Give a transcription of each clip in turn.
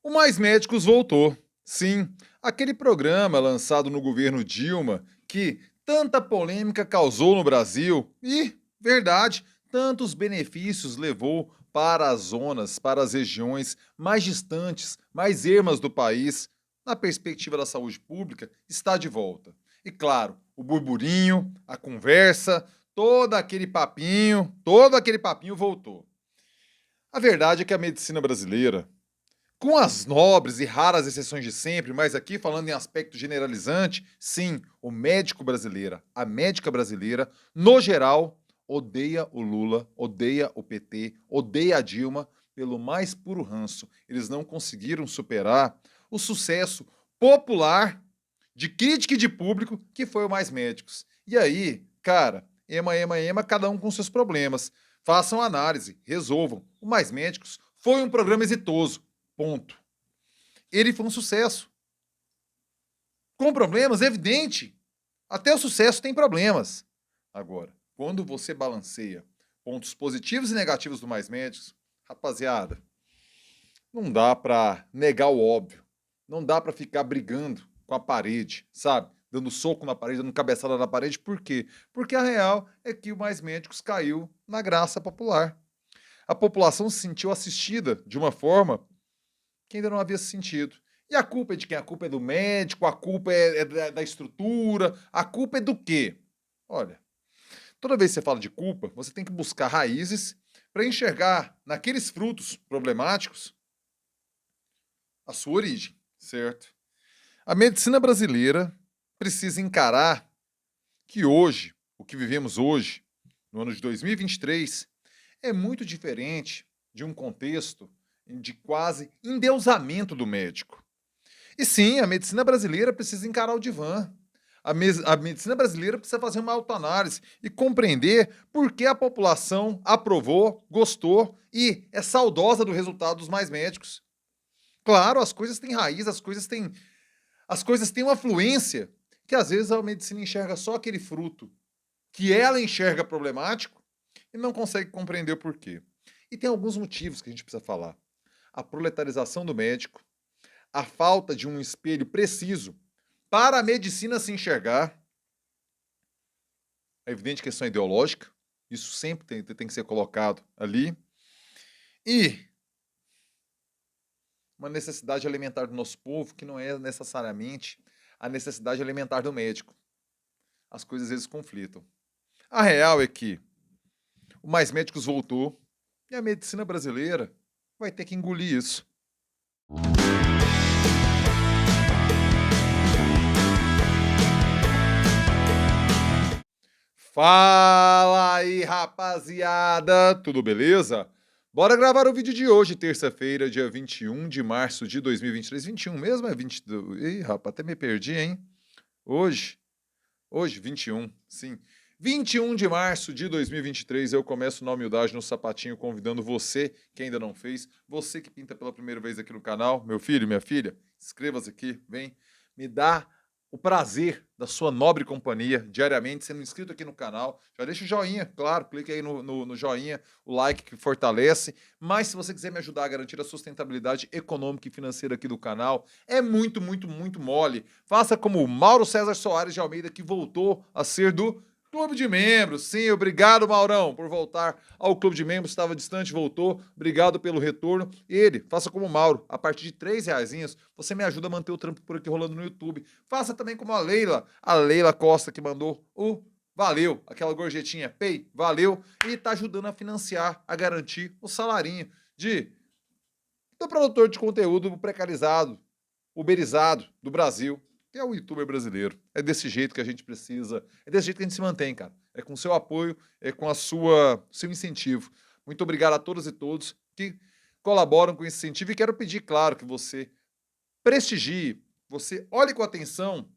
O Mais Médicos voltou. Sim, aquele programa lançado no governo Dilma que tanta polêmica causou no Brasil e, verdade, tantos benefícios levou para as zonas, para as regiões mais distantes, mais ermas do país, na perspectiva da saúde pública, está de volta. E claro, o burburinho, a conversa, todo aquele papinho voltou. A verdade é que a medicina brasileira, com as nobres e raras exceções de sempre, mas aqui falando em aspecto generalizante, sim, o médico brasileiro, a médica brasileira, no geral, odeia o Lula, odeia o PT, odeia a Dilma pelo mais puro ranço. Eles não conseguiram superar o sucesso popular de crítica e de público que foi o Mais Médicos. E aí, cara, ema, cada um com seus problemas. Façam análise, resolvam. O Mais Médicos foi um programa exitoso. Ponto. Ele foi um sucesso. Com problemas, evidente. Até o sucesso tem problemas. Agora, quando você balanceia pontos positivos e negativos do Mais Médicos, rapaziada, não dá pra negar o óbvio. Não dá pra ficar brigando com a parede, sabe? Dando soco na parede, dando cabeçada na parede. Por quê? Porque a real é que o Mais Médicos caiu na graça popular. A população se sentiu assistida de uma forma que ainda não havia sentido. E a culpa é de quem? A culpa é do médico, a culpa é da estrutura, a culpa é do quê? Olha, toda vez que você fala de culpa, você tem que buscar raízes para enxergar naqueles frutos problemáticos a sua origem, certo? A medicina brasileira precisa encarar que hoje, o que vivemos hoje, no ano de 2023, é muito diferente de um contexto de quase endeusamento do médico. E sim, a medicina brasileira precisa encarar o divã. A medicina brasileira precisa fazer uma autoanálise e compreender por que a população aprovou, gostou e é saudosa do resultado dos Mais Médicos. Claro, as coisas têm raiz, as coisas têm uma fluência que às vezes a medicina enxerga só aquele fruto que ela enxerga problemático e não consegue compreender o porquê. E tem alguns motivos que a gente precisa falar. A proletarização do médico, a falta de um espelho preciso para a medicina se enxergar, a evidente questão ideológica, isso sempre tem que ser colocado ali, e uma necessidade alimentar do nosso povo que não é necessariamente a necessidade alimentar do médico. As coisas às vezes conflitam. A real é que o Mais Médicos voltou e a medicina brasileira vai ter que engolir isso. Fala aí, rapaziada! Tudo beleza? Bora gravar o vídeo de hoje, terça-feira, dia 21 de março de 2023. 21 mesmo? É 22? Ih, rapaz, até me perdi, hein? Hoje, 21, sim. 21 de março de 2023, eu começo na humildade no sapatinho, convidando você que ainda não fez, você que pinta pela primeira vez aqui no canal, meu filho, minha filha, inscreva-se aqui, vem, me dá o prazer da sua nobre companhia diariamente, sendo inscrito aqui no canal. Já deixa o joinha, claro, clique aí no joinha, o like que fortalece. Mas se você quiser me ajudar a garantir a sustentabilidade econômica e financeira aqui do canal, é muito, muito, muito mole. Faça como o Mauro César Soares de Almeida, que voltou a ser do Clube de Membros. Sim, obrigado, Maurão, por voltar ao Clube de Membros. Estava distante, voltou. Obrigado pelo retorno. Ele, faça como o Mauro. A partir de R$3, você me ajuda a manter o trampo por aqui rolando no YouTube. Faça também como a Leila Costa, que mandou o valeu, aquela gorjetinha, pay, valeu. E tá ajudando a financiar, a garantir o salarinho do produtor de conteúdo precarizado, uberizado do Brasil, que é o youtuber brasileiro. É desse jeito que a gente precisa, é desse jeito que a gente se mantém, cara. É com seu apoio, é com seu incentivo. Muito obrigado a todas e todos que colaboram com esse incentivo e quero pedir, claro, que você prestigie, você olhe com atenção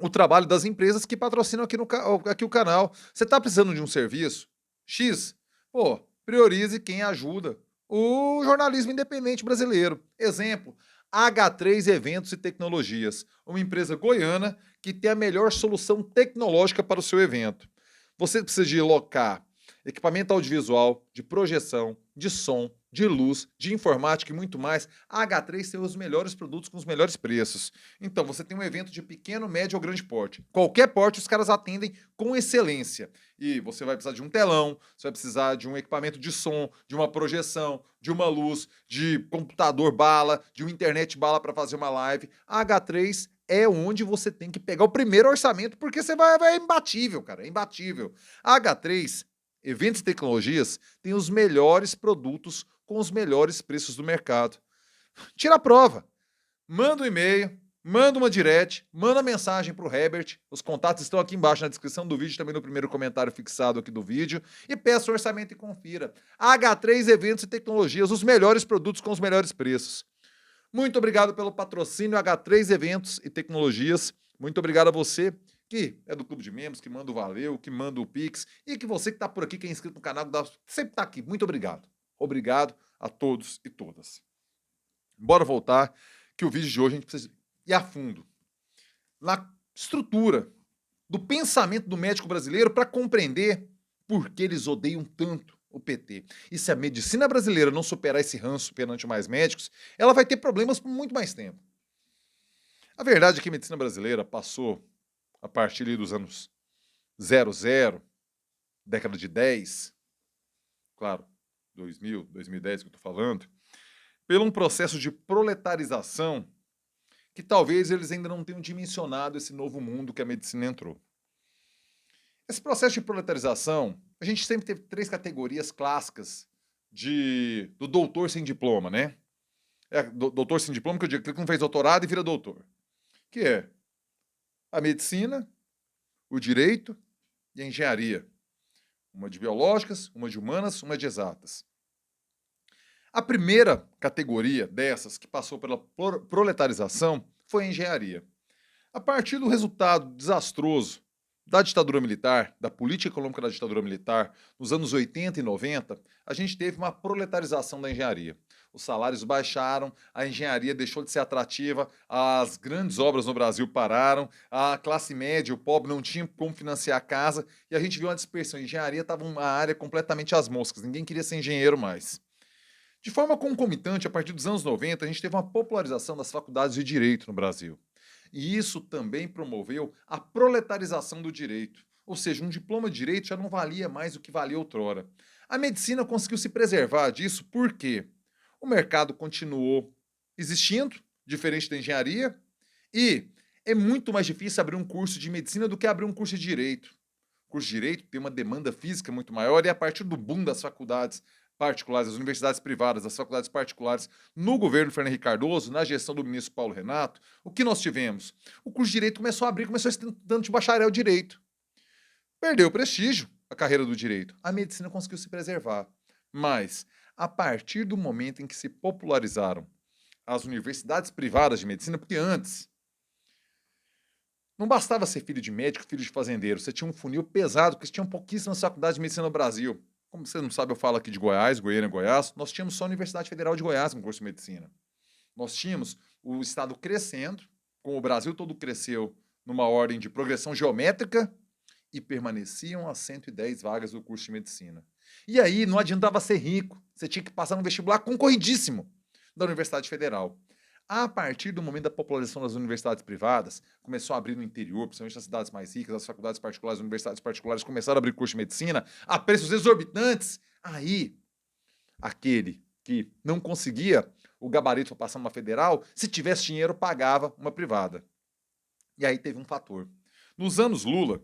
o trabalho das empresas que patrocinam aqui o canal. Você está precisando de um serviço X? Pô, priorize quem ajuda o jornalismo independente brasileiro. Exemplo, H3 Eventos e Tecnologias, uma empresa goiana que tem a melhor solução tecnológica para o seu evento. Você precisa de locar equipamento audiovisual, de projeção, de som, de luz, de informática e muito mais, a H3 tem os melhores produtos com os melhores preços. Então, você tem um evento de pequeno, médio ou grande porte. Qualquer porte, os caras atendem com excelência. E você vai precisar de um telão, você vai precisar de um equipamento de som, de uma projeção, de uma luz, de computador bala, de uma internet bala para fazer uma live. A H3 é onde você tem que pegar o primeiro orçamento, porque você é imbatível, cara, é imbatível. A H3, Eventos e Tecnologias, tem os melhores produtos com os melhores preços do mercado. Tira a prova. Manda um e-mail, manda uma direct, manda mensagem para o Herbert. Os contatos estão aqui embaixo na descrição do vídeo, também no primeiro comentário fixado aqui do vídeo. E peça o orçamento e confira. H3 Eventos e Tecnologias, os melhores produtos com os melhores preços. Muito obrigado pelo patrocínio H3 Eventos e Tecnologias. Muito obrigado a você que é do Clube de Membros, que manda o Valeu, que manda o Pix, e que você que está por aqui, que é inscrito no canal, sempre está aqui. Muito obrigado. Obrigado a todos e todas. Bora voltar, que o vídeo de hoje a gente precisa ir a fundo na estrutura do pensamento do médico brasileiro para compreender por que eles odeiam tanto o PT. E se a medicina brasileira não superar esse ranço perante mais médicos, ela vai ter problemas por muito mais tempo. A verdade é que a medicina brasileira passou, a partir dos anos 00, década de 10, claro, 2000, 2010 que eu estou falando, por um processo de proletarização que talvez eles ainda não tenham dimensionado esse novo mundo que a medicina entrou. Esse processo de proletarização, a gente sempre teve 3 categorias clássicas do doutor sem diploma, né? Doutor sem diploma, que eu digo que não fez doutorado e vira doutor. Que é a medicina, o direito e a engenharia. Uma de biológicas, uma de humanas, uma de exatas. A primeira categoria dessas que passou pela proletarização foi a engenharia. A partir do resultado desastroso da ditadura militar, da política econômica da ditadura militar, nos anos 80 e 90, a gente teve uma proletarização da engenharia. Os salários baixaram, a engenharia deixou de ser atrativa, as grandes obras no Brasil pararam, a classe média, o pobre, não tinha como financiar a casa, e a gente viu uma dispersão. A engenharia estava uma área completamente às moscas, ninguém queria ser engenheiro mais. De forma concomitante, a partir dos anos 90, a gente teve uma popularização das faculdades de direito no Brasil. E isso também promoveu a proletarização do direito. Ou seja, um diploma de direito já não valia mais o que valia outrora. A medicina conseguiu se preservar disso porque o mercado continuou existindo, diferente da engenharia, e é muito mais difícil abrir um curso de medicina do que abrir um curso de direito. O curso de direito tem uma demanda física muito maior e a partir do boom das faculdades particulares, das universidades privadas, das faculdades particulares, no governo Fernando Henrique Cardoso, na gestão do ministro Paulo Renato, o que nós tivemos? O curso de Direito começou a abrir, começou a estudante de bacharel de Direito. Perdeu o prestígio, a carreira do Direito. A medicina conseguiu se preservar. Mas, a partir do momento em que se popularizaram as universidades privadas de medicina, porque antes não bastava ser filho de médico, filho de fazendeiro, você tinha um funil pesado, porque tinham pouquíssimas faculdades de medicina no Brasil. Como você não sabe, eu falo aqui de Goiás, Goiânia, Goiás. Nós tínhamos só a Universidade Federal de Goiás com curso de medicina. Nós tínhamos o estado crescendo, como o Brasil todo cresceu numa ordem de progressão geométrica, e permaneciam as 110 vagas do curso de medicina. E aí não adiantava ser rico, você tinha que passar no vestibular concorridíssimo da Universidade Federal. A partir do momento da popularização das universidades privadas, começou a abrir no interior, principalmente nas cidades mais ricas, as faculdades particulares, as universidades particulares começaram a abrir curso de medicina a preços exorbitantes. Aí, aquele que não conseguia o gabarito para passar numa federal, se tivesse dinheiro, pagava uma privada. E aí teve um fator. Nos anos Lula,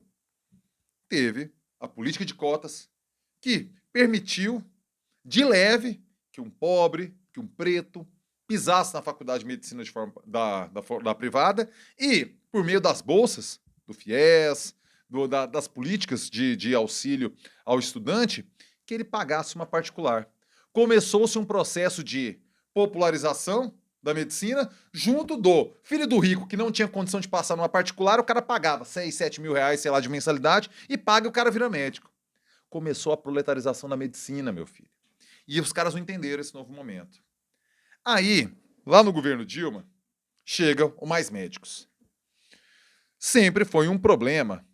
teve a política de cotas que permitiu, de leve, que um pobre, que um preto, pisasse na faculdade de medicina de forma da privada e, por meio das bolsas, do FIES, das políticas de auxílio ao estudante, que ele pagasse uma particular. Começou-se um processo de popularização da medicina, junto do filho do rico, que não tinha condição de passar numa particular, o cara pagava 6, 7 mil reais, sei lá, de mensalidade, e paga e o cara vira médico. Começou a proletarização da medicina, meu filho. E os caras não entenderam esse novo momento. Aí, lá no governo Dilma, chegam o Mais Médicos. Sempre foi um problema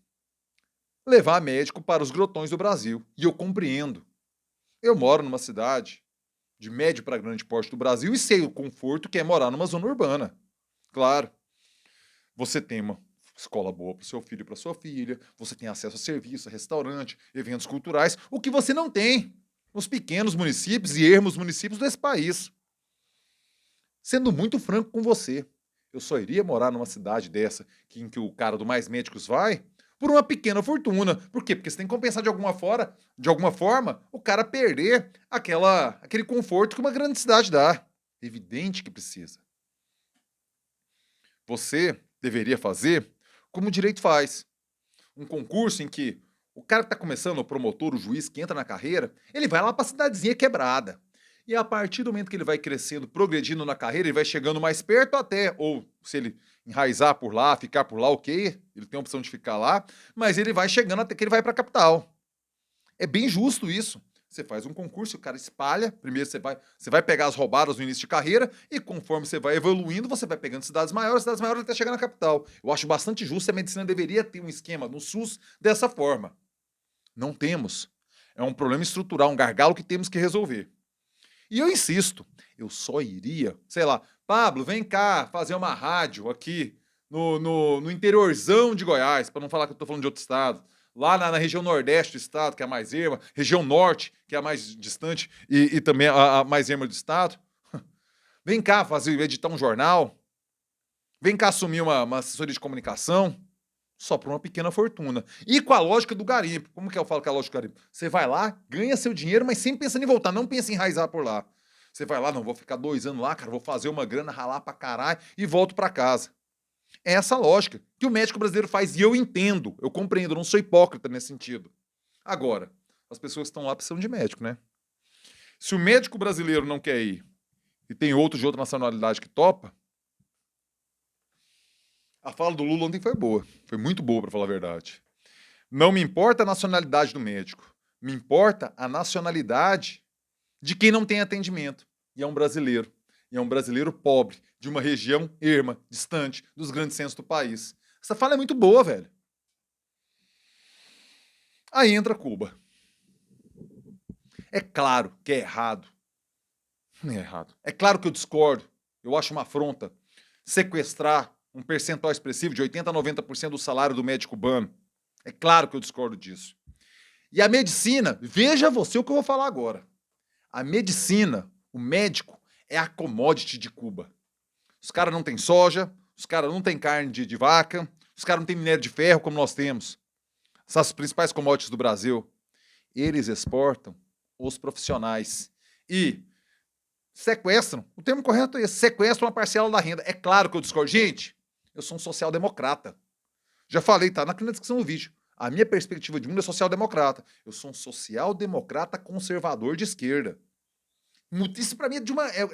levar médico para os grotões do Brasil. E eu compreendo. Eu moro numa cidade de médio para grande porte do Brasil e sei o conforto que é morar numa zona urbana. Claro, você tem uma escola boa para o seu filho e para sua filha, você tem acesso a serviço, a restaurante, eventos culturais, o que você não tem nos pequenos municípios e ermos municípios desse país. Sendo muito franco com você, eu só iria morar numa cidade dessa, em que o cara do Mais Médicos vai, por uma pequena fortuna. Por quê? Porque você tem que compensar de alguma forma, o cara perder aquele conforto que uma grande cidade dá. Evidente que precisa. Você deveria fazer como o direito faz. Um concurso em que o cara que está começando, o promotor, o juiz que entra na carreira, ele vai lá para a cidadezinha quebrada. E a partir do momento que ele vai crescendo, progredindo na carreira, ele vai chegando mais perto até, ou se ele enraizar por lá, ficar por lá, ok, ele tem a opção de ficar lá, mas ele vai chegando até que ele vai para a capital. É bem justo isso. Você faz um concurso, o cara espalha, primeiro você vai pegar as roubadas no início de carreira, e conforme você vai evoluindo, você vai pegando cidades maiores até chegar na capital. Eu acho bastante justo, a medicina deveria ter um esquema no SUS dessa forma. Não temos. É um problema estrutural, um gargalo que temos que resolver. E eu insisto, eu só iria, sei lá, Pablo, vem cá fazer uma rádio aqui no interiorzão de Goiás, para não falar que eu estou falando de outro estado, lá na região nordeste do estado, que é a mais erma, região norte, que é a mais distante e também a mais erma do estado. Vem cá editar um jornal, vem cá assumir uma assessoria de comunicação, só por uma pequena fortuna. E com a lógica do garimpo. Como que eu falo que é a lógica do garimpo? Você vai lá, ganha seu dinheiro, mas sempre pensando em voltar, não pensa em enraizar por lá. Você vai lá, não, vou ficar 2 anos lá, cara, vou fazer uma grana, ralar pra caralho e volto pra casa. É essa lógica que o médico brasileiro faz e eu entendo, eu compreendo, eu não sou hipócrita nesse sentido. Agora, as pessoas que estão lá precisam de médico, né? Se o médico brasileiro não quer ir e tem outro de outra nacionalidade que topa, a fala do Lula ontem foi boa. Foi muito boa, para falar a verdade. Não me importa a nacionalidade do médico. Me importa a nacionalidade de quem não tem atendimento. E é um brasileiro. E é um brasileiro pobre, de uma região erma, distante dos grandes centros do país. Essa fala é muito boa, velho. Aí entra Cuba. É claro que é errado. Não é errado. É claro que eu discordo. Eu acho uma afronta sequestrar um percentual expressivo de 80% a 90% do salário do médico cubano. É claro que eu discordo disso. E a medicina, veja você o que eu vou falar agora. A medicina, o médico, é a commodity de Cuba. Os caras não têm soja, os caras não têm carne de vaca, os caras não têm minério de ferro como nós temos. Essas principais commodities do Brasil. Eles exportam os profissionais. E sequestram, o termo correto é esse, sequestram uma parcela da renda. É claro que eu discordo. Gente, eu sou um social-democrata. Já falei, tá na descrição do vídeo. A minha perspectiva de mundo é social-democrata. Eu sou um social-democrata conservador de esquerda. Isso para mim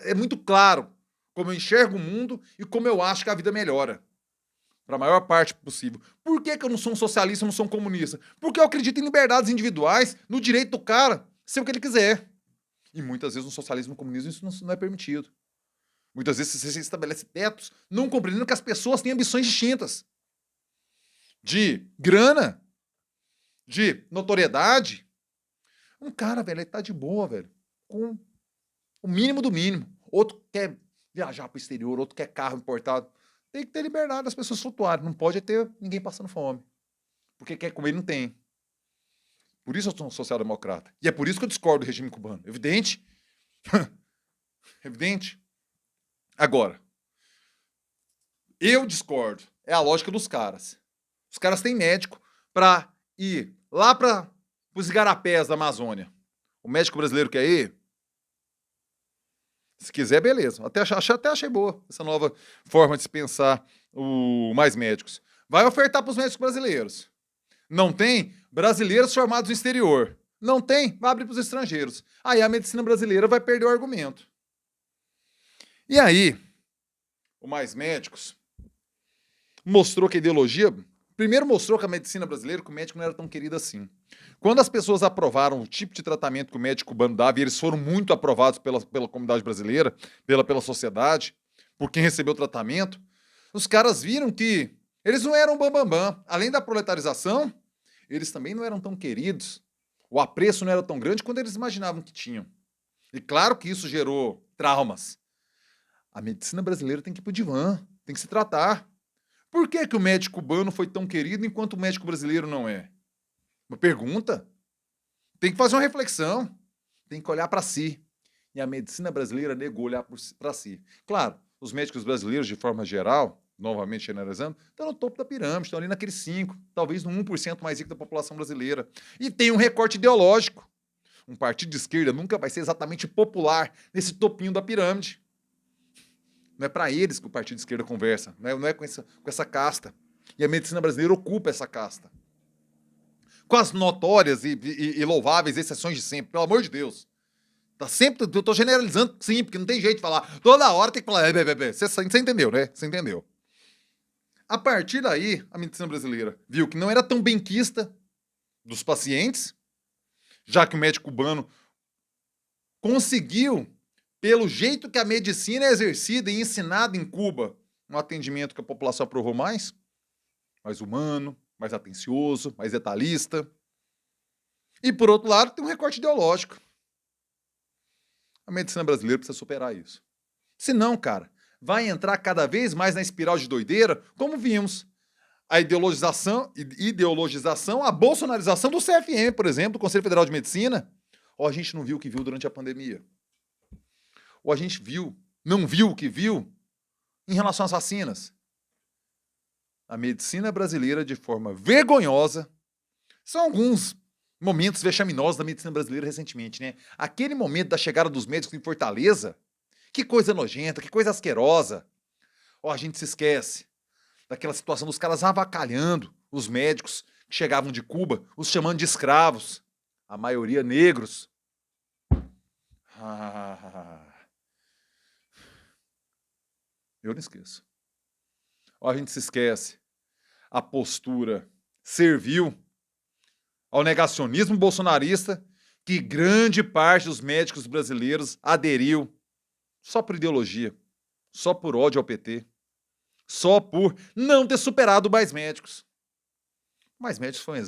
é muito claro como eu enxergo o mundo e como eu acho que a vida melhora. Para a maior parte possível. Por que eu não sou um socialista, eu não sou um comunista? Porque eu acredito em liberdades individuais, no direito do cara ser o que ele quiser. E muitas vezes no socialismo e no comunismo isso não é permitido. Muitas vezes você estabelece tetos, não compreendendo que as pessoas têm ambições distintas. De grana, de notoriedade. Um cara, velho, ele tá de boa, velho, com o mínimo do mínimo. Outro quer viajar pro exterior, outro quer carro importado. Tem que ter liberdade das pessoas flutuarem. Não pode ter ninguém passando fome. Porque quer comer e não tem. Por isso eu sou um social-democrata. E é por isso que eu discordo do regime cubano. Evidente? Evidente? Agora, eu discordo. É a lógica dos caras. Os caras têm médico para ir lá para os igarapés da Amazônia. O médico brasileiro quer ir? Se quiser, beleza. Até achei boa essa nova forma de se pensar o Mais Médicos. Vai ofertar para os médicos brasileiros. Não tem? Brasileiros formados no exterior. Não tem? Vai abrir para os estrangeiros. Aí a medicina brasileira vai perder o argumento. E aí, o Mais Médicos mostrou que a ideologia... Primeiro mostrou que a medicina brasileira, que o médico não era tão querido assim. Quando as pessoas aprovaram o tipo de tratamento que o médico cubano dava, e eles foram muito aprovados pela comunidade brasileira, pela sociedade, por quem recebeu o tratamento, os caras viram que eles não eram bambambam. Além da proletarização, eles também não eram tão queridos. O apreço não era tão grande quanto eles imaginavam que tinham. E claro que isso gerou traumas. A medicina brasileira tem que ir pro divã, tem que se tratar. Por que que o médico cubano foi tão querido enquanto o médico brasileiro não é? Uma pergunta. Tem que fazer uma reflexão. Tem que olhar para si. E a medicina brasileira negou olhar para si. Claro, os médicos brasileiros, de forma geral, novamente generalizando, estão no topo da pirâmide, estão ali naqueles 5, talvez no 1% mais rico da população brasileira. E tem um recorte ideológico. Um partido de esquerda nunca vai ser exatamente popular nesse topinho da pirâmide. Não é para eles que o partido de esquerda conversa, não é com essa casta. E a medicina brasileira ocupa essa casta. Com as notórias e louváveis exceções de sempre, pelo amor de Deus. Tá sempre, eu tô generalizando sim, porque não tem jeito de falar. Toda hora tem que falar, você entendeu, né? Você entendeu. A partir daí, a medicina brasileira viu que não era tão benquista dos pacientes, já que o médico cubano conseguiu, pelo jeito que a medicina é exercida e ensinada em Cuba, um atendimento que a população aprovou mais humano, mais atencioso, mais detalhista. E, por outro lado, tem um recorte ideológico. A medicina brasileira precisa superar isso. Senão, cara, vai entrar cada vez mais na espiral de doideira, como vimos. A ideologização, a bolsonarização do CFM, por exemplo, do Conselho Federal de Medicina. Ou a gente não viu o que viu durante a pandemia. Ou a gente não viu o que viu em relação às vacinas. A medicina brasileira, de forma vergonhosa, são alguns momentos vexaminosos da medicina brasileira recentemente, né? Aquele momento da chegada dos médicos em Fortaleza, que coisa nojenta, que coisa asquerosa. Ó, a gente se esquece daquela situação dos caras avacalhando os médicos que chegavam de Cuba, os chamando de escravos, a maioria negros. Eu não esqueço. Ó, a gente se esquece a postura servil ao negacionismo bolsonarista que grande parte dos médicos brasileiros aderiu só por ideologia, só por ódio ao PT, só por não ter superado mais médicos. Mais médicos foi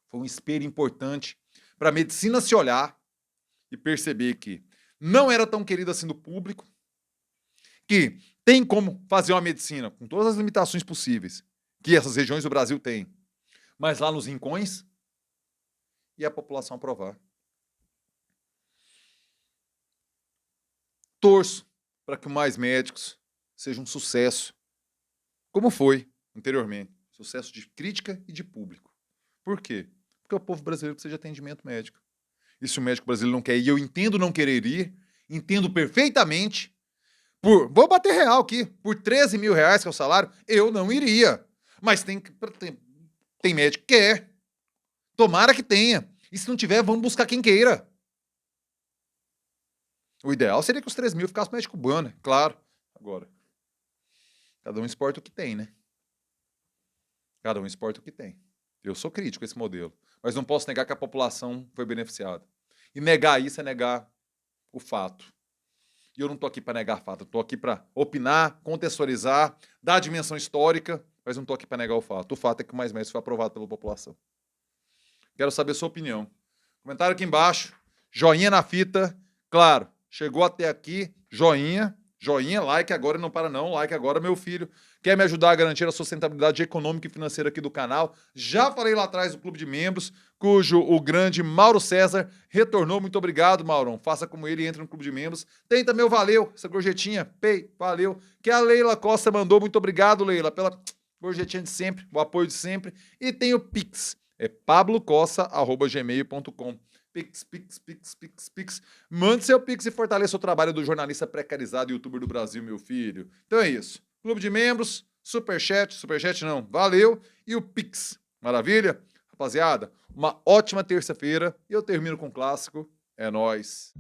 foi um espelho importante para a medicina se olhar e perceber que não era tão querida assim do público, que tem como fazer uma medicina com todas as limitações possíveis que essas regiões do Brasil têm, mas lá nos rincões, e a população aprovar. Torço para que mais médicos seja um sucesso, como foi anteriormente. Sucesso de crítica e de público. Por quê? Porque o povo brasileiro precisa de atendimento médico. E se o médico brasileiro não quer ir, eu entendo não querer ir, entendo perfeitamente. Vou bater real aqui, por 13 mil reais, que é o salário, eu não iria. Mas tem médico que quer. Tomara que tenha. E se não tiver, vamos buscar quem queira. O ideal seria que os 3 mil ficassem no médico cubano, né? Claro. Agora, cada um exporta o que tem, né? Cada um exporta o que tem. Eu sou crítico a esse modelo. Mas não posso negar que a população foi beneficiada. E negar isso é negar o fato. E eu não estou aqui para negar fato. Eu estou aqui para opinar, contextualizar, dar a dimensão histórica, mas não estou aqui para negar o fato. O fato é que o Mais Médicos foi aprovado pela população. Quero saber a sua opinião. Comentário aqui embaixo. Joinha na fita. Claro, chegou até aqui, joinha. Joinha, like agora, não para não, like agora, meu filho. Quer me ajudar a garantir a sustentabilidade econômica e financeira aqui do canal? Já falei lá atrás do clube de membros, cujo o grande Mauro César retornou. Muito obrigado, Maurão. Faça como ele e entre no clube de membros. Tem também o Valeu, essa gorjetinha, valeu. Que a Leila Costa mandou. Muito obrigado, Leila, pela gorjetinha de sempre, o apoio de sempre. E tem o Pix, é pablocossa@gmail.com. Pix. Mande seu Pix e fortaleça o trabalho do jornalista precarizado e youtuber do Brasil, meu filho. Então é isso. Clube de membros, superchat não, valeu. E o Pix, maravilha? Rapaziada, uma ótima terça-feira e eu termino com o clássico. É nóis.